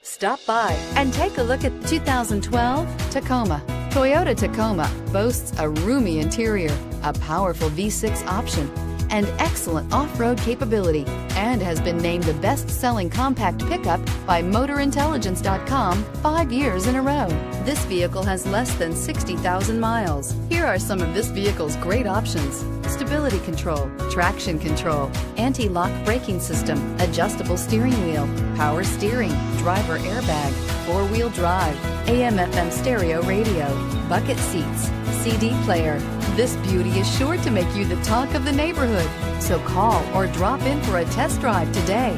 Stop by and take a look at 2012 Tacoma. Toyota Tacoma boasts a roomy interior, a powerful V6 option, and excellent off-road capability, and has been named the best-selling compact pickup by MotorIntelligence.com 5 years in a row. This vehicle has less than 60,000 miles. Here are some of this vehicle's great options: stability control, traction control, anti-lock braking system, adjustable steering wheel, power steering, driver airbag, four-wheel drive, AM/FM stereo radio, bucket seats, CD player. This beauty is sure to make you the talk of the neighborhood. So call or drop in for a test drive today.